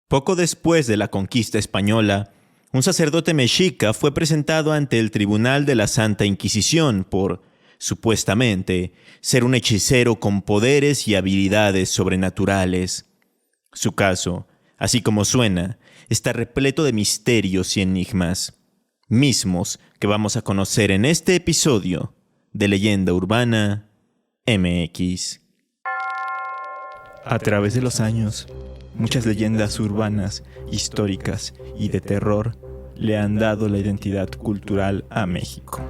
Poco después de la conquista española, un sacerdote mexica fue presentado ante el Tribunal de la Santa Inquisición por, supuestamente, ser un hechicero con poderes y habilidades sobrenaturales. Su caso, así como suena, está repleto de misterios y enigmas, mismos que vamos a conocer en este episodio de Leyenda Urbana MX. A través de los años, muchas leyendas urbanas, históricas y de terror le han dado la identidad cultural a México.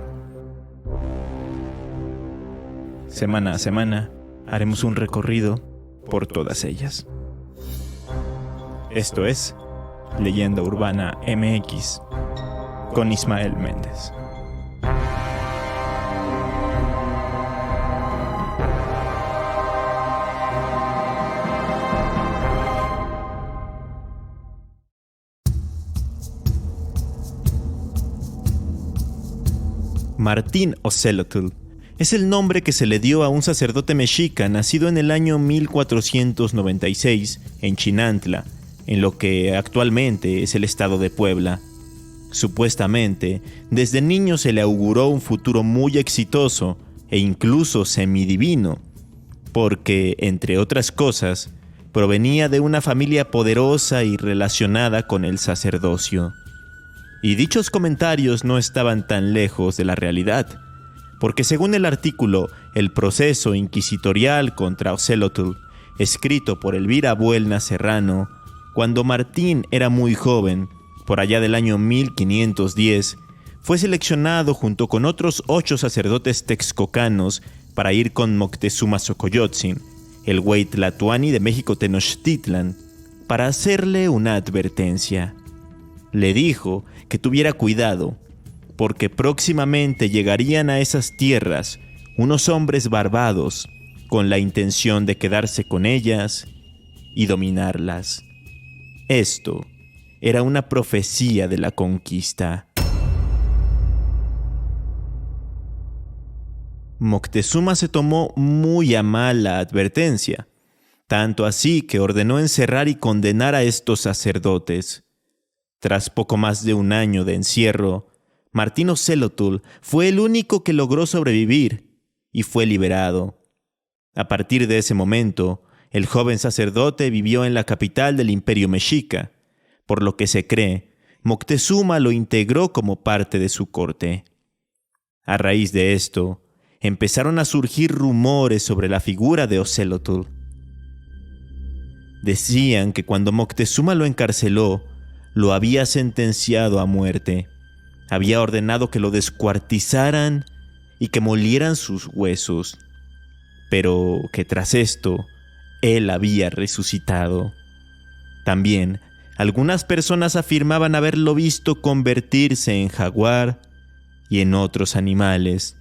Semana a semana haremos un recorrido por todas ellas. Esto es Leyenda Urbana MX con Ismael Méndez. Martín Ocelotl es el nombre que se le dio a un sacerdote mexica nacido en el año 1496 en Chinantla, en lo que actualmente es el estado de Puebla. Supuestamente, desde niño se le auguró un futuro muy exitoso e incluso semidivino, porque, entre otras cosas, provenía de una familia poderosa y relacionada con el sacerdocio. Y dichos comentarios no estaban tan lejos de la realidad, porque según el artículo El proceso inquisitorial contra Ocelotl, escrito por Elvira Buelna Serrano, cuando Martín era muy joven, por allá del año 1510, fue seleccionado junto con otros 8 sacerdotes texcocanos para ir con Moctezuma Xocoyotzin, el güey tlatoani de México Tenochtitlan, para hacerle una advertencia. Le dijo que tuviera cuidado, porque próximamente llegarían a esas tierras unos hombres barbados con la intención de quedarse con ellas y dominarlas. Esto era una profecía de la conquista. Moctezuma se tomó muy a mal la advertencia, tanto así que ordenó encerrar y condenar a estos sacerdotes. Tras poco más de un año de encierro, Martín Ocelotl fue el único que logró sobrevivir y fue liberado. A partir de ese momento, el joven sacerdote vivió en la capital del Imperio Mexica, por lo que se cree, Moctezuma lo integró como parte de su corte. A raíz de esto, empezaron a surgir rumores sobre la figura de Ocelotl. Decían que cuando Moctezuma lo encarceló, lo había sentenciado a muerte. Había ordenado que lo descuartizaran y que molieran sus huesos, pero que tras esto, él había resucitado. También, algunas personas afirmaban haberlo visto convertirse en jaguar y en otros animales,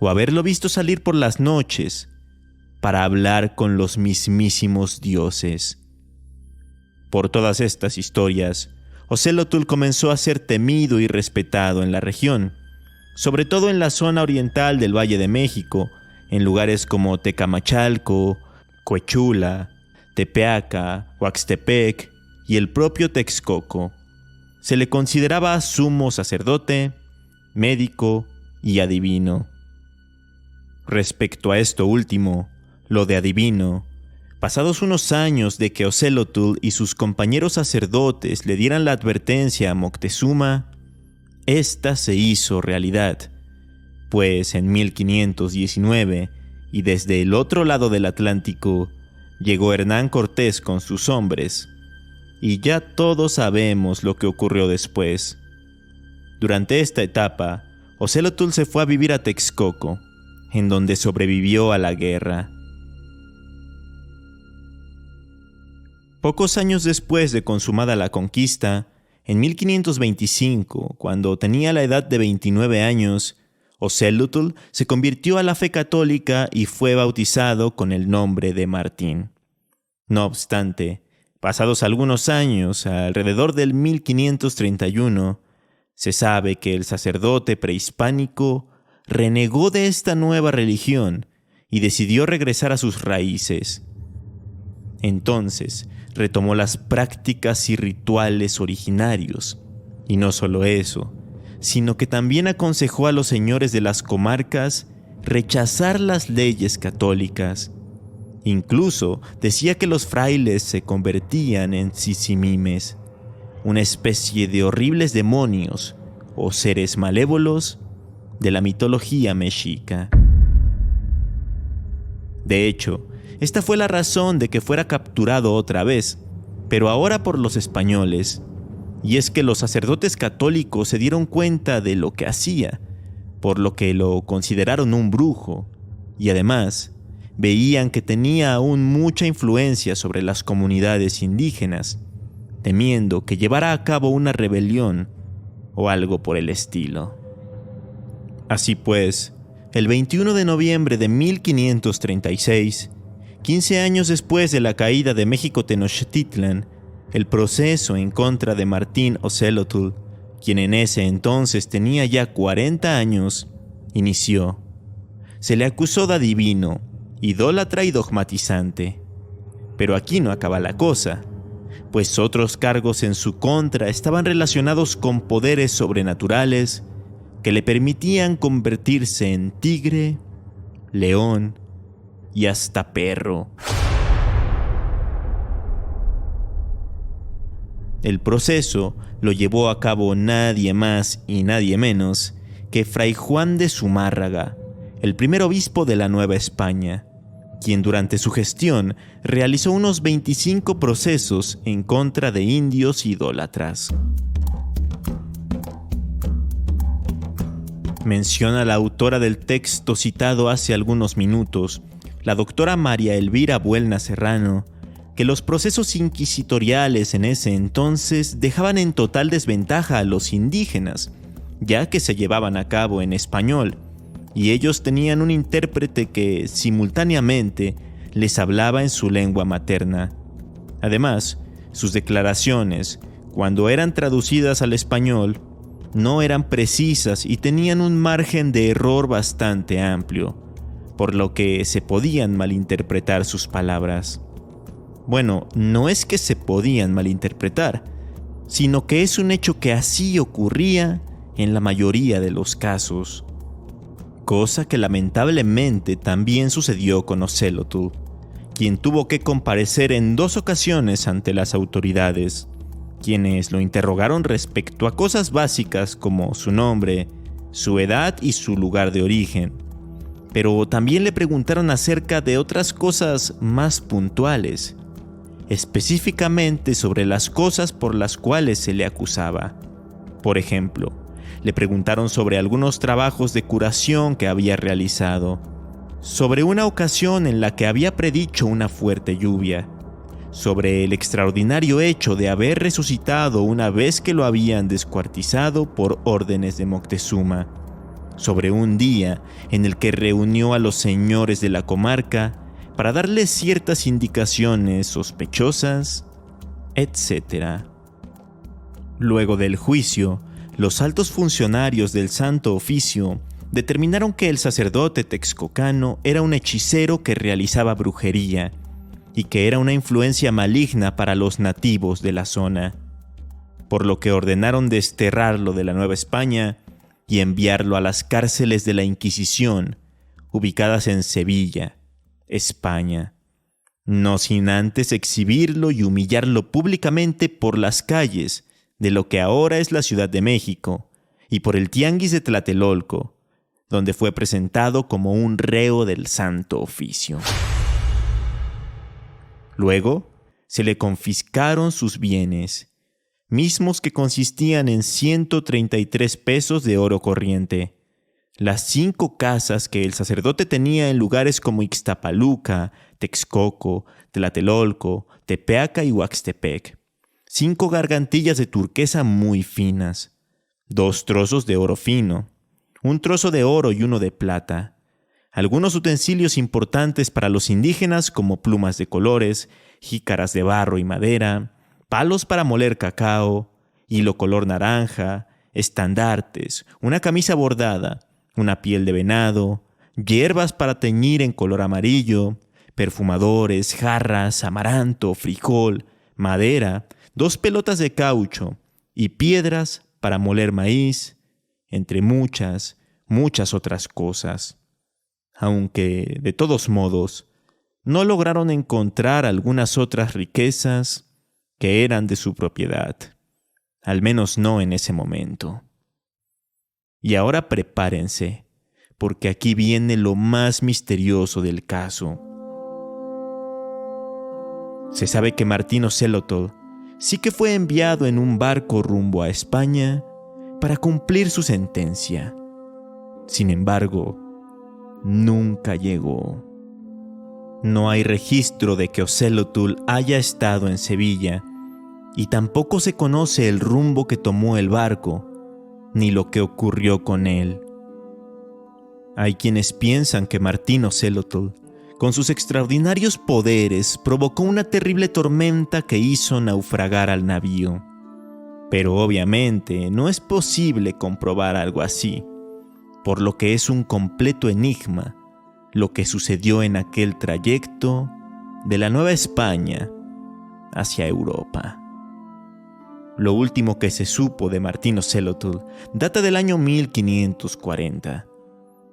o haberlo visto salir por las noches para hablar con los mismísimos dioses. Por todas estas historias, Ocelotl comenzó a ser temido y respetado en la región, sobre todo en la zona oriental del Valle de México, en lugares como Tecamachalco, Coechula, Tepeaca, Huaxtepec y el propio Texcoco. Se le consideraba sumo sacerdote, médico y adivino. Respecto a esto último, lo de adivino, pasados unos años de que Ocelotl y sus compañeros sacerdotes le dieran la advertencia a Moctezuma, esta se hizo realidad, pues en 1519, y desde el otro lado del Atlántico, llegó Hernán Cortés con sus hombres, y ya todos sabemos lo que ocurrió después. Durante esta etapa, Ocelotl se fue a vivir a Texcoco, en donde sobrevivió a la guerra. Pocos años después de consumada la conquista, en 1525, cuando tenía la edad de 29 años, Ocelotl se convirtió a la fe católica y fue bautizado con el nombre de Martín. No obstante, pasados algunos años, alrededor del 1531, se sabe que el sacerdote prehispánico renegó de esta nueva religión y decidió regresar a sus raíces. Entonces, retomó las prácticas y rituales originarios. Y no solo eso, sino que también aconsejó a los señores de las comarcas rechazar las leyes católicas. Incluso decía que los frailes se convertían en sisimimes, una especie de horribles demonios o seres malévolos de la mitología mexica. De hecho, esta fue la razón de que fuera capturado otra vez, pero ahora por los españoles. Y es que los sacerdotes católicos se dieron cuenta de lo que hacía, por lo que lo consideraron un brujo, y además veían que tenía aún mucha influencia sobre las comunidades indígenas, temiendo que llevara a cabo una rebelión o algo por el estilo. Así pues, el 21 de noviembre de 1536, 15 años después de la caída de México Tenochtitlan, el proceso en contra de Martín Ocelotl, quien en ese entonces tenía ya 40 años, inició. Se le acusó de adivino, idólatra y dogmatizante. Pero aquí no acaba la cosa, pues otros cargos en su contra estaban relacionados con poderes sobrenaturales que le permitían convertirse en tigre, león y hasta perro. El proceso lo llevó a cabo nadie más y nadie menos que Fray Juan de Zumárraga, el primer obispo de la Nueva España, quien durante su gestión realizó unos 25 procesos en contra de indios idólatras. Menciona la autora del texto citado hace algunos minutos, la doctora María Elvira Buelna Serrano, que los procesos inquisitoriales en ese entonces dejaban en total desventaja a los indígenas, ya que se llevaban a cabo en español, y ellos tenían un intérprete que simultáneamente les hablaba en su lengua materna. Además, sus declaraciones, cuando eran traducidas al español, no eran precisas y tenían un margen de error bastante amplio, por lo que se podían malinterpretar sus palabras. Bueno, no es que se podían malinterpretar, sino que es un hecho que así ocurría en la mayoría de los casos. Cosa que lamentablemente también sucedió con Ocelotl, quien tuvo que comparecer en 2 ocasiones ante las autoridades, quienes lo interrogaron respecto a cosas básicas como su nombre, su edad y su lugar de origen. Pero también le preguntaron acerca de otras cosas más puntuales, específicamente sobre las cosas por las cuales se le acusaba. Por ejemplo, le preguntaron sobre algunos trabajos de curación que había realizado, sobre una ocasión en la que había predicho una fuerte lluvia, sobre el extraordinario hecho de haber resucitado una vez que lo habían descuartizado por órdenes de Moctezuma, sobre un día en el que reunió a los señores de la comarca para darles ciertas indicaciones sospechosas, etc. Luego del juicio, los altos funcionarios del Santo Oficio determinaron que el sacerdote texcocano era un hechicero que realizaba brujería y que era una influencia maligna para los nativos de la zona, por lo que ordenaron desterrarlo de la Nueva España y enviarlo a las cárceles de la Inquisición, ubicadas en Sevilla, España, no sin antes exhibirlo y humillarlo públicamente por las calles de lo que ahora es la Ciudad de México y por el Tianguis de Tlatelolco, donde fue presentado como un reo del Santo Oficio. Luego, se le confiscaron sus bienes, mismos que consistían en 133 pesos de oro corriente, las 5 casas que el sacerdote tenía en lugares como Ixtapaluca, Texcoco, Tlatelolco, Tepeaca y Huaxtepec, 5 gargantillas de turquesa muy finas, 2 trozos de oro fino, un trozo de oro y uno de plata, algunos utensilios importantes para los indígenas como plumas de colores, jícaras de barro y madera, palos para moler cacao, hilo color naranja, estandartes, una camisa bordada, una piel de venado, hierbas para teñir en color amarillo, perfumadores, jarras, amaranto, frijol, madera, 2 pelotas de caucho y piedras para moler maíz, entre muchas otras cosas. Aunque, de todos modos, no lograron encontrar algunas otras riquezas que eran de su propiedad, al menos no en ese momento. Y ahora prepárense, porque aquí viene lo más misterioso del caso. Se sabe que Martín Ocelotl sí que fue enviado en un barco rumbo a España para cumplir su sentencia. Sin embargo, nunca llegó. No hay registro de que Ocelotl haya estado en Sevilla y tampoco se conoce el rumbo que tomó el barco ni lo que ocurrió con él. Hay quienes piensan que Martín Ocelotl, con sus extraordinarios poderes, provocó una terrible tormenta que hizo naufragar al navío. Pero obviamente no es posible comprobar algo así, por lo que es un completo enigma lo que sucedió en aquel trayecto de la Nueva España hacia Europa. Lo último que se supo de Martín Ocelotl data del año 1540,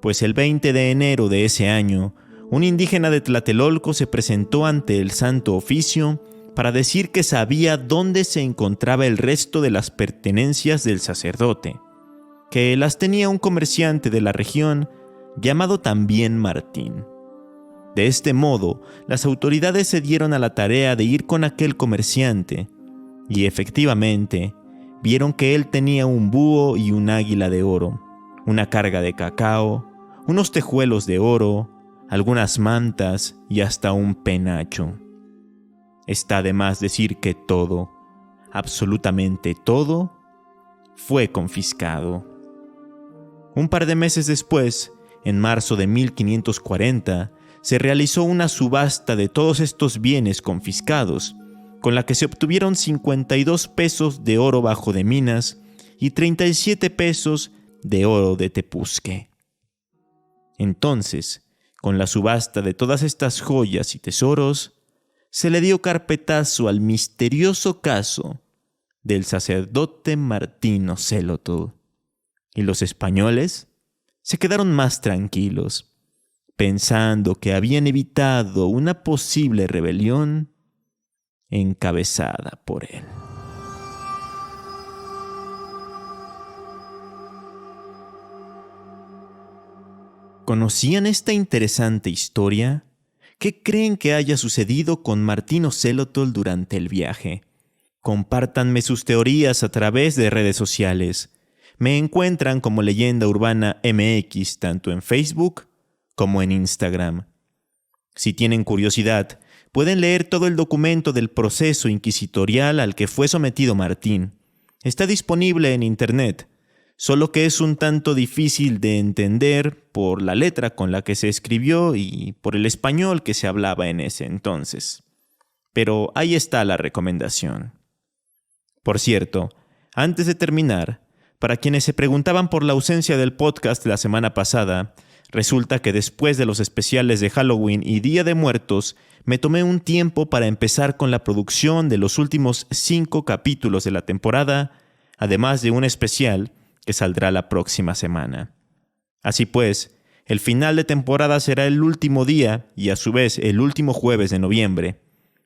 pues el 20 de enero de ese año, un indígena de Tlatelolco se presentó ante el Santo Oficio para decir que sabía dónde se encontraba el resto de las pertenencias del sacerdote, que las tenía un comerciante de la región llamado también Martín. De este modo, las autoridades se dieron a la tarea de ir con aquel comerciante, y efectivamente, vieron que él tenía un búho y un águila de oro, una carga de cacao, unos tejuelos de oro, algunas mantas y hasta un penacho. Está de más decir que todo, absolutamente todo, fue confiscado. Un par de meses después, en marzo de 1540, se realizó una subasta de todos estos bienes confiscados, con la que se obtuvieron 52 pesos de oro bajo de Minas y 37 pesos de oro de Tepuzque. Entonces, con la subasta de todas estas joyas y tesoros, se le dio carpetazo al misterioso caso del sacerdote Martín Ocelotl, y los españoles se quedaron más tranquilos, pensando que habían evitado una posible rebelión encabezada por él. ¿Conocían esta interesante historia? ¿Qué creen que haya sucedido con Martín Ocelotl durante el viaje? Compártanme sus teorías a través de redes sociales. Me encuentran como Leyenda Urbana MX tanto en Facebook como en Instagram. Si tienen curiosidad, pueden leer todo el documento del proceso inquisitorial al que fue sometido Martín. Está disponible en internet, solo que es un tanto difícil de entender por la letra con la que se escribió y por el español que se hablaba en ese entonces. Pero ahí está la recomendación. Por cierto, antes de terminar, para quienes se preguntaban por la ausencia del podcast la semana pasada, resulta que después de los especiales de Halloween y Día de Muertos, me tomé un tiempo para empezar con la producción de los últimos 5 capítulos de la temporada, además de un especial que saldrá la próxima semana. Así pues, el final de temporada será el último día y a su vez el último jueves de noviembre,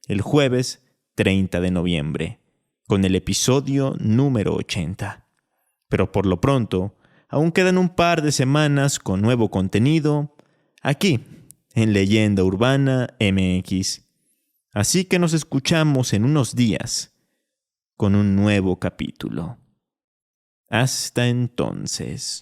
el jueves 30 de noviembre, con el episodio número 80. Pero por lo pronto, aún quedan un par de semanas con nuevo contenido aquí en Leyenda Urbana MX. Así que nos escuchamos en unos días con un nuevo capítulo. Hasta entonces.